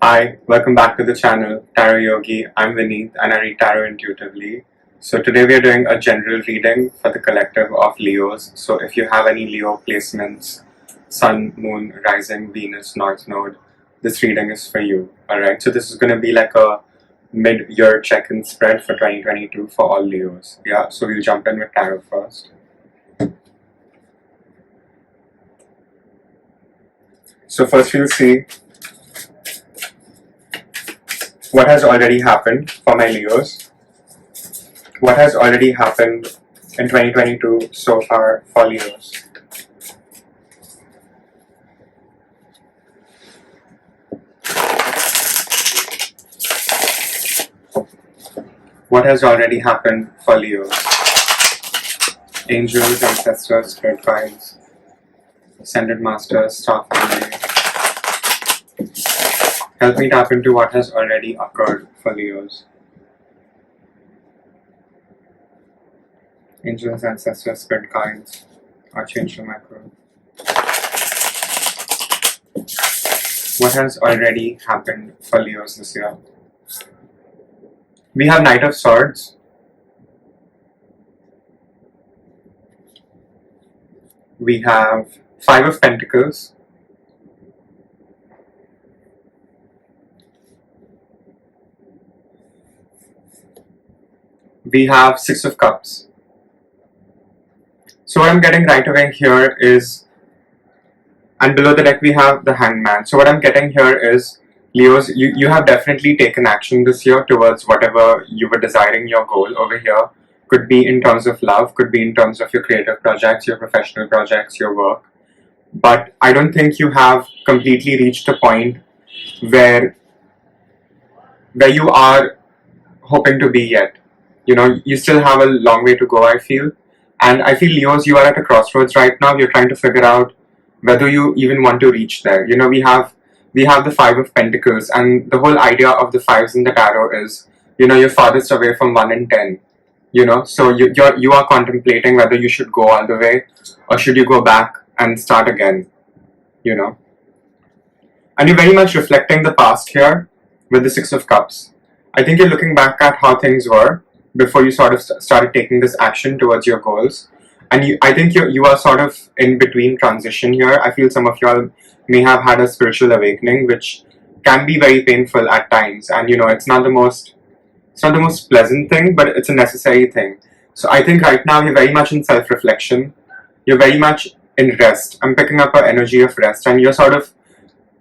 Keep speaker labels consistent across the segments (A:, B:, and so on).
A: Hi, welcome back to the channel, Tarot Yogi. I'm Vinit and I read tarot intuitively. So today we are doing a general reading for the collective of Leos. So if you have any Leo placements, Sun, Moon, Rising, Venus, North Node, this reading is for you. Alright, so this is going to be like a mid-year check-in spread for 2022 for all Leos. Yeah, so we'll jump in with tarot first. So first we'll see what has already happened for my Leos. What has already happened in 2022 so far for Leos? What has already happened for Leos? Angels, ancestors, spirit guides, ascended masters, star family. Help me tap into what has already occurred for Leos. Angels, ancestors, spirit guides, Archangel Michael. What has already happened for Leos this year? We have Knight of Swords. We have Five of Pentacles. We have Six of Cups. So what I'm getting right away here is, and below the deck we have the Hangman. So what I'm getting here is, Leos, you have definitely taken action this year towards whatever you were desiring your goal over here. Could be in terms of love, could be in terms of your creative projects, your professional projects, your work. But I don't think you have completely reached a point where you are hoping to be yet. You know, you still have a long way to go, I feel. And I feel, Leos, you are at a crossroads right now. You're trying to figure out whether you even want to reach there. You know, we have the Five of Pentacles, and the whole idea of the fives in the tarot is, you know, you're farthest away from 1 and 10. You know, so you are contemplating whether you should go all the way or should you go back and start again. You know, and you're very much reflecting the past here with the Six of Cups. I think you're looking back at how things were before you sort of started taking this action towards your goals. And I think you are sort of in between transition here. I feel some of y'all may have had a spiritual awakening, which can be very painful at times. And you know, it's not the most pleasant thing, but it's a necessary thing. So I think right now you're very much in self-reflection. You're very much in rest. I'm picking up an energy of rest, and you're sort of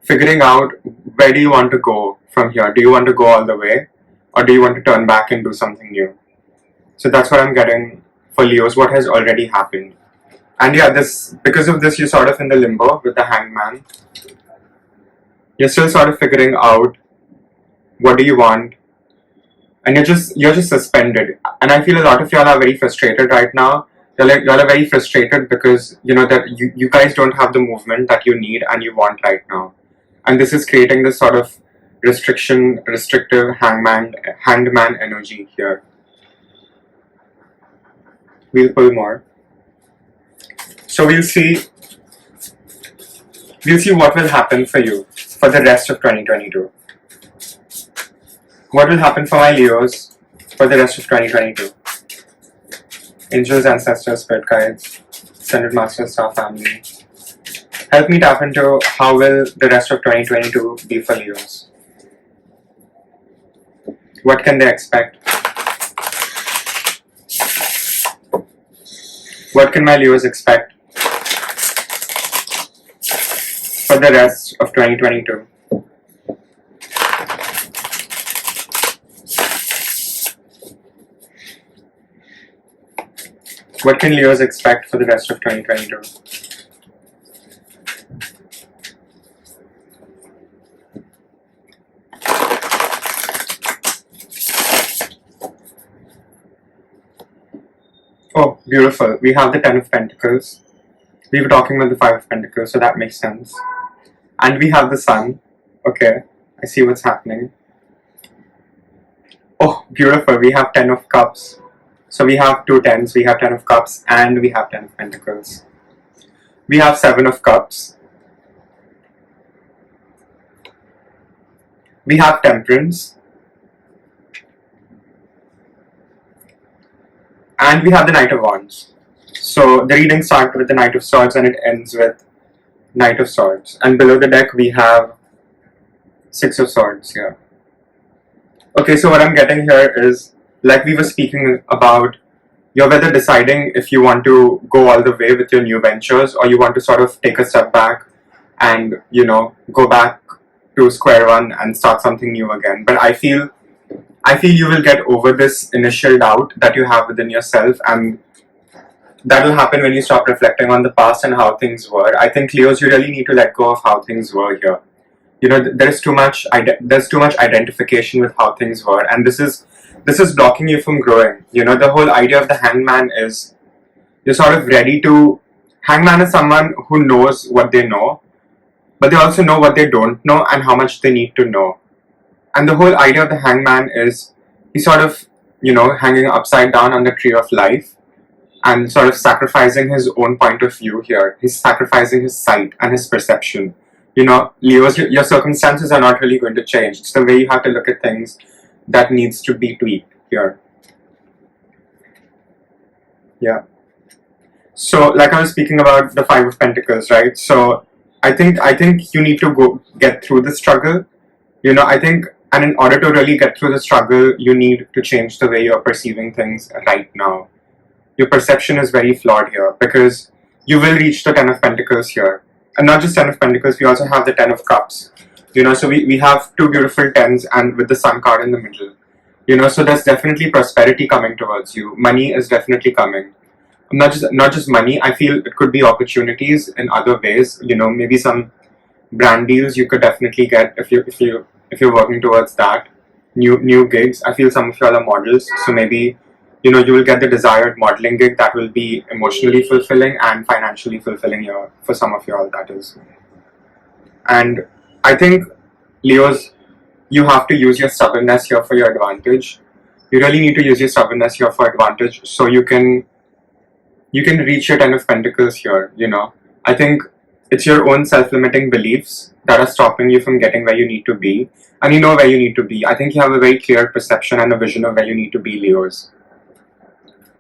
A: figuring out, where do you want to go from here? Do you want to go all the way, or do you want to turn back and do something new? So that's what I'm getting for Leos, what has already happened. And yeah, because of this, you're sort of in the limbo with the Hangman. You're still sort of figuring out, what do you want, and you're just suspended. And I feel a lot of y'all are very frustrated right now. Y'all are very frustrated because you know that you guys don't have the movement that you need and you want right now. And this is creating this sort of restrictive hangman energy here. We'll pull more. So we'll see what will happen for you for the rest of 2022. What will happen for my Leos for the rest of 2022? Angels, ancestors, spirit guides, ascended masters, star family. Help me tap into how will the rest of 2022 be for Leos. What can they expect? What can my Leos expect for the rest of 2022? What can Leos expect for the rest of 2022? Oh, beautiful. We have the Ten of Pentacles. We were talking about the Five of Pentacles, so that makes sense. And we have the Sun. Okay, I see what's happening. Oh, beautiful. We have Ten of Cups. So we have two tens. We have Ten of Cups and we have Ten of Pentacles. We have Seven of Cups. We have Temperance. And we have the Knight of Wands. So the reading starts with the Knight of Swords and it ends with Knight of Swords. And below the deck we have Six of Swords here. Okay, so what I'm getting here is, like we were speaking about, you're whether deciding if you want to go all the way with your new ventures or you want to sort of take a step back and, you know, go back to square one and start something new again. But I feel you will get over this initial doubt that you have within yourself, and that will happen when you stop reflecting on the past and how things were. I think, Leos, you really need to let go of how things were here. You know, there's too much identification with how things were, and this is blocking you from growing. You know, the whole idea of the Hangman is you're sort of ready to. Hangman is someone who knows what they know, but they also know what they don't know and how much they need to know. And the whole idea of the Hangman is he's sort of, you know, hanging upside down on the tree of life and sort of sacrificing his own point of view here. He's sacrificing his sight and his perception. You know, Leos, your circumstances are not really going to change. It's the way you have to look at things that needs to be tweaked here. Yeah. So, like I was speaking about the Five of Pentacles, right? So, I think you need to get through the struggle. You know, I think, and in order to really get through the struggle, you need to change the way you're perceiving things right now. Your perception is very flawed here because you will reach the Ten of Pentacles here. And not just Ten of Pentacles, we also have the Ten of Cups. You know, so we have two beautiful tens and with the Sun card in the middle. You know, so there's definitely prosperity coming towards you. Money is definitely coming. Not just money, I feel it could be opportunities in other ways. You know, maybe some brand deals you could definitely get if you're working towards that. New gigs. I feel some of y'all are models, so maybe, you know, you will get the desired modeling gig that will be emotionally fulfilling and financially fulfilling here for some of y'all, that is. And I think, Leos, you have to use your stubbornness here for your advantage. You really need to use your stubbornness here for advantage so you can reach your Ten of Pentacles here, you know. I think it's your own self-limiting beliefs that are stopping you from getting where you need to be. And you know where you need to be. I think you have a very clear perception and a vision of where you need to be, Leos.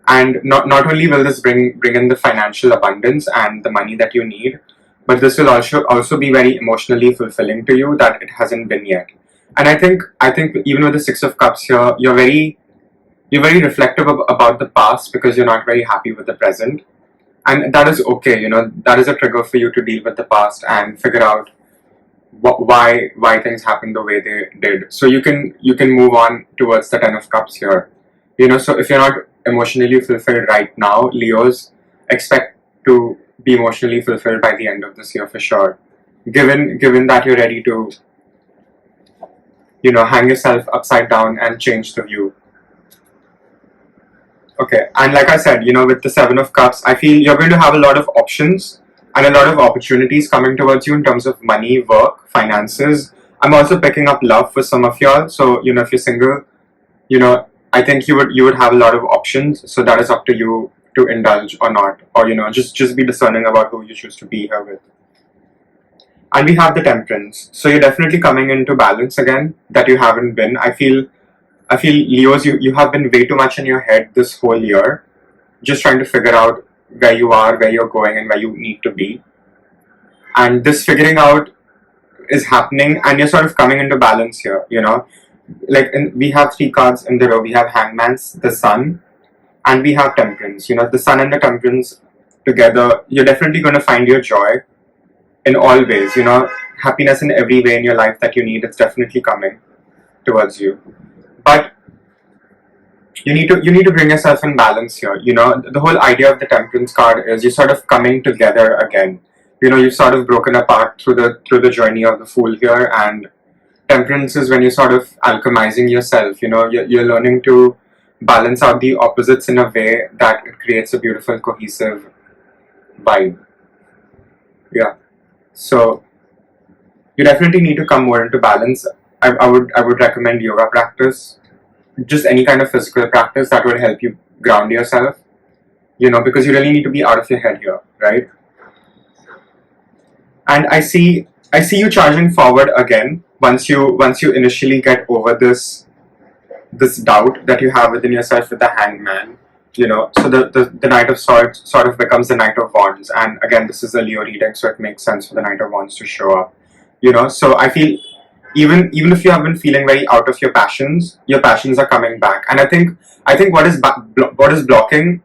A: And not only will this bring in the financial abundance and the money that you need, but this will also be very emotionally fulfilling to you that it hasn't been yet. And I think even with the Six of Cups here, you're very reflective about the past because you're not very happy with the present. And that is okay, you know, that is a trigger for you to deal with the past and figure out why things happened the way they did. So you can move on towards the Ten of Cups here. You know, so if you're not emotionally fulfilled right now, Leos, expect to be emotionally fulfilled by the end of this year for sure. Given that you're ready to, you know, hang yourself upside down and change the view. Okay, and like I said, you know, with the Seven of Cups, I feel you're going to have a lot of options and a lot of opportunities coming towards you in terms of money, work, finances. I'm also picking up love for some of y'all. So, you know, if you're single, you know, I think you would have a lot of options. So that is up to you to indulge or not, or, you know, just be discerning about who you choose to be here with. And we have the Temperance. So you're definitely coming into balance again that you haven't been. I feel Leos, you have been way too much in your head this whole year, just trying to figure out where you are, where you're going, and where you need to be. And this figuring out is happening, and you're sort of coming into balance here, you know. Like, we have three cards in the row. We have Hangman's, the Sun, and we have Temperance. You know, the Sun and the Temperance together, you're definitely going to find your joy in all ways, you know. Happiness in every way in your life that you need, it's definitely coming towards you. But you need to bring yourself in balance here. You know, the whole idea of the Temperance card is you're sort of coming together again. You know, you've sort of broken apart through the journey of the Fool here, and Temperance is when you're sort of alchemizing yourself. You know, you're learning to balance out the opposites in a way that it creates a beautiful, cohesive vibe. Yeah. So you definitely need to come more into balance. I would recommend yoga practice, just any kind of physical practice that would help you ground yourself, you know, because you really need to be out of your head here, right? And I see I see you charging forward again once you initially get over this doubt that you have within yourself with the hangman. So the Knight of Swords sort of becomes the Knight of Wands, and again, this is a Leo reading, so it makes sense for the Knight of Wands to show up. So I feel even if you have been feeling very out of your passions are coming back, and I think what is blocking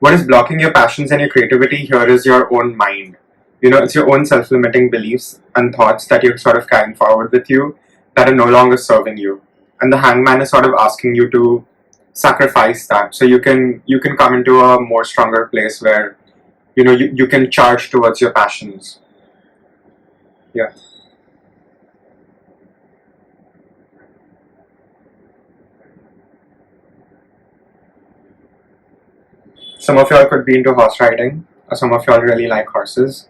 A: your passions and your creativity here is your own mind. It's your own self-limiting beliefs and thoughts that you're sort of carrying forward with you that are no longer serving you. And the hangman is sort of asking you to sacrifice that so you can come into a more stronger place where you can charge towards your passions. Yeah. Some of y'all could be into horse riding, or some of y'all really like horses.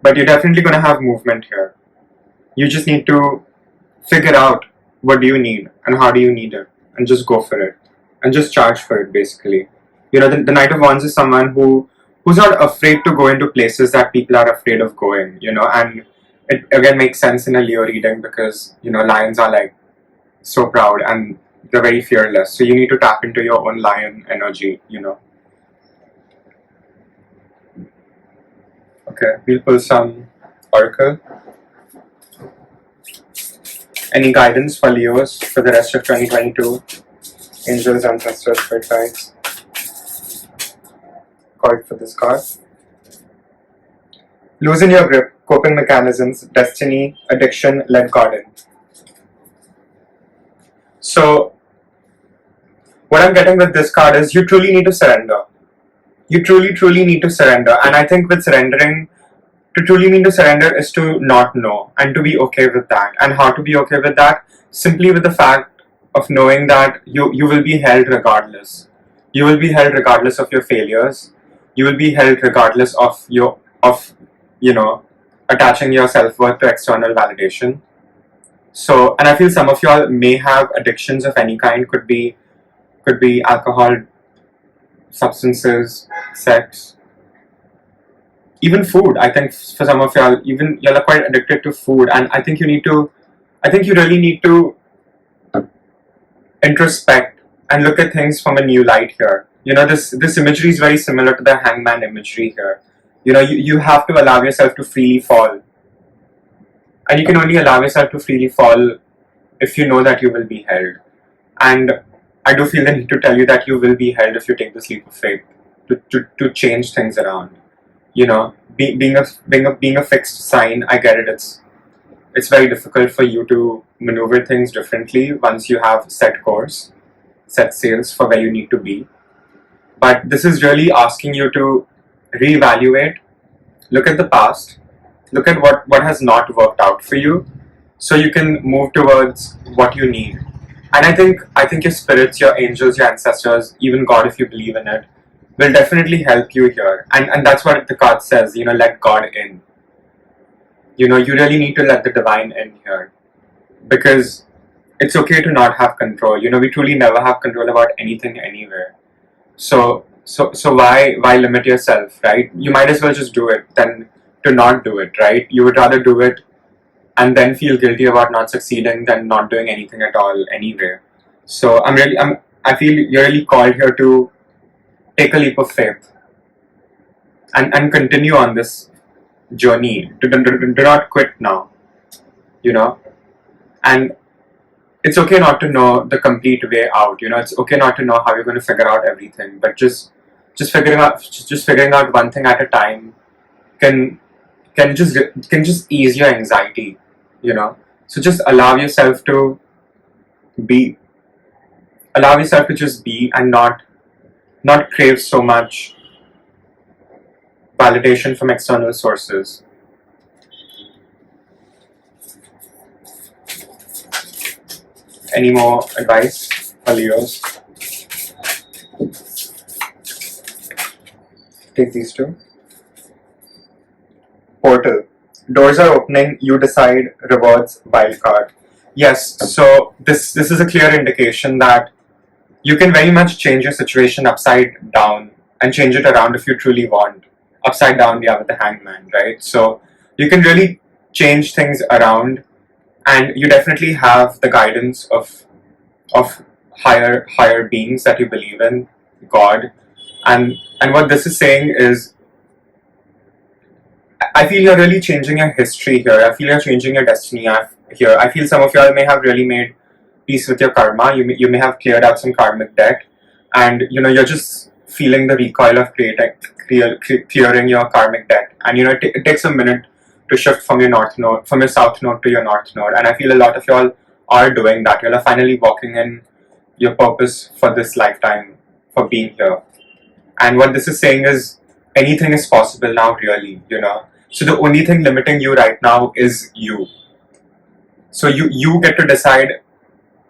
A: But you're definitely going to have movement here. You just need to figure out what do you need and how do you need it, and just go for it and just charge for it. Basically, the Knight of Wands is someone who's not afraid to go into places that people are afraid of going. And it again makes sense in a Leo reading because lions are like so proud and they're very fearless. So you need to tap into your own lion energy. Okay, we'll pull some oracle. Any guidance for Leos for the rest of 2022? Angels, ancestors, spirit guides. Card for this card. Loosen your grip, coping mechanisms, destiny, addiction, let God in. So, what I'm getting with this card is you truly need to surrender. You truly need to surrender. And I think with surrendering, to truly mean to surrender is to not know and to be okay with that. And how to be okay with that? Simply with the fact of knowing that you will be held regardless. You will be held regardless of your failures. You will be held regardless of attaching your self-worth to external validation. So, and I feel some of y'all may have addictions of any kind. Could be alcohol, substances, sex, even food. I think for some of y'all, even y'all are quite addicted to food, and I think you really need to introspect and look at things from a new light here. This imagery is very similar to the hangman imagery here. You have to allow yourself to freely fall, and you can only allow yourself to freely fall if you know that you will be held. And I do feel the need to tell you that you will be held if you take this leap of faith to change things around. Being a fixed sign, I get it. It's very difficult for you to maneuver things differently once you have set course, set sails for where you need to be. But this is really asking you to reevaluate, look at the past, look at what has not worked out for you, so you can move towards what you need. And I think your spirits, your angels, your ancestors, even God, if you believe in it, will definitely help you here. And that's what the card says, let God in. You really need to let the divine in here. Because it's okay to not have control. We truly never have control about anything anywhere. So why limit yourself, right? You might as well just do it than to not do it, right? You would rather do it and then feel guilty about not succeeding than not doing anything at all anyway. So I feel you're really called here to take a leap of faith and continue on this journey. Do not quit now, and it's okay not to know the complete way out. It's okay not to know how you're going to figure out everything, but just figuring out one thing at a time can just ease your anxiety. So just allow yourself to just be and not crave so much validation from external sources. Any more advice for Leos? Take these two. Portal. Doors are opening, you decide, rewards, wild card. Yes, so this is a clear indication that you can very much change your situation upside down and change it around if you truly want. Upside down, yeah, with the hangman, right? So you can really change things around, and you definitely have the guidance of higher beings that you believe in, God. And what this is saying is, I feel you're really changing your history here. I feel you're changing your destiny here. I feel some of y'all may have really made peace with your karma. You may have cleared out some karmic debt, and you're just feeling the recoil of clearing your karmic debt. And it takes a minute to shift from your south node to your north node. And I feel a lot of y'all are doing that. Y'all are finally walking in your purpose for this lifetime, for being here. And what this is saying is, anything is possible now, really. So the only thing limiting you right now is you. So you get to decide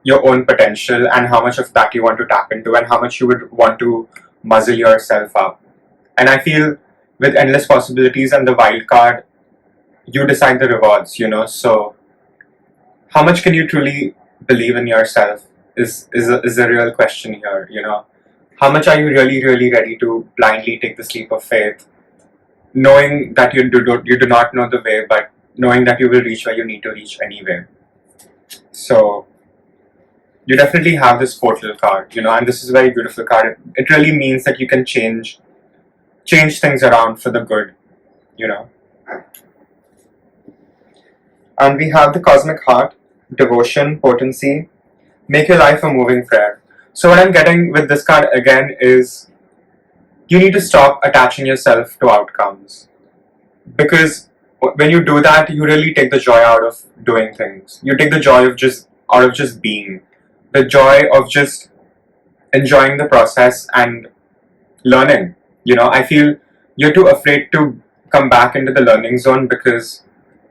A: your own potential and how much of that you want to tap into and how much you would want to muzzle yourself up. And I feel with endless possibilities and the wild card, you decide the rewards. So how much can you truly believe in yourself is a real question here. How much are you really, really ready to blindly take this leap of faith, knowing that you do not know the way, but knowing that you will reach where you need to reach anyway. So you definitely have this portal card, and this is a very beautiful card. It really means that you can change things around for the good. And we have the cosmic heart, devotion, potency, make your life a moving prayer. So what I'm getting with this card again is, you need to stop attaching yourself to outcomes, because when you do that, you really take the joy out of doing things. You take the joy of just being, the joy of just enjoying the process and learning. I feel you're too afraid to come back into the learning zone because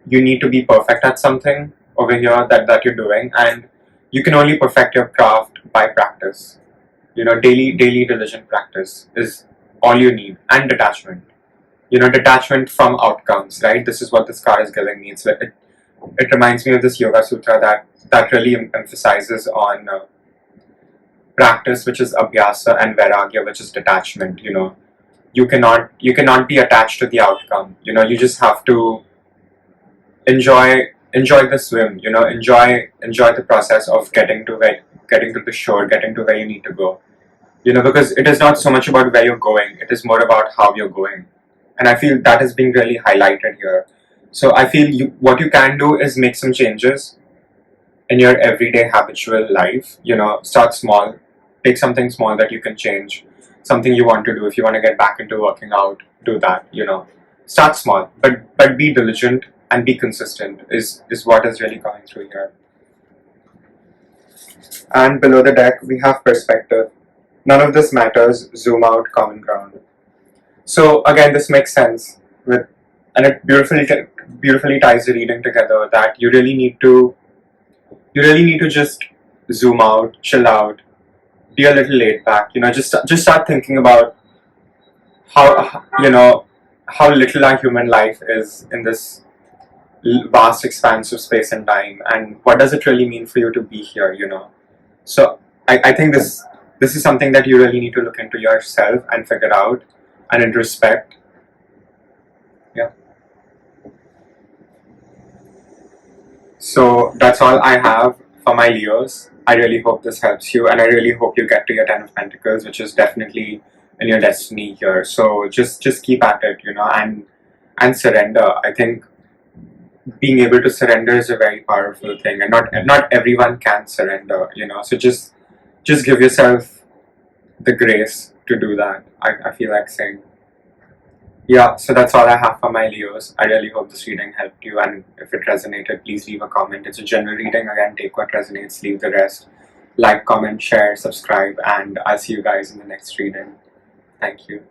A: you need to be perfect at something over here that you're doing, and you can only perfect your craft by practice. Daily diligent practice is all you need, and detachment. Detachment from outcomes, right? This is what this card is giving me. It reminds me of this yoga sutra that really emphasizes on practice, which is abhyasa, and vairagya, which is detachment. You cannot be attached to the outcome. You just have to enjoy the swim. Enjoy the process of getting to the shore, getting to where you need to go. Because it is not so much about where you're going, it is more about how you're going. And I feel that is being really highlighted here. So I feel what you can do is make some changes in your everyday habitual life. Start small, take something small that you can change, something you want to do. If you want to get back into working out, do that. Start small, but be diligent and be consistent is what is really coming through here. And below the deck, we have perspective. None of this matters, zoom out, common ground. So again, this makes sense and it beautifully ties the reading together, that you really need to just zoom out, chill out, be a little laid back. Just start thinking about how little our human life is in this vast expanse of space and time, and what does it really mean for you to be here. So I think this is something that you really need to look into yourself and figure out and introspect. Yeah. So that's all I have for my Leos. I really hope this helps you, and I really hope you get to your Ten of Pentacles, which is definitely in your destiny here. So just keep at it, and surrender. I think being able to surrender is a very powerful thing, and not everyone can surrender. So just give yourself the grace to do that. I feel like saying. Yeah, so that's all I have for my Leos. I really hope this reading helped you, and if it resonated, please leave a comment. It's a general reading. Again, take what resonates, leave the rest. Like, comment, share, subscribe, and I'll see you guys in the next reading. Thank you.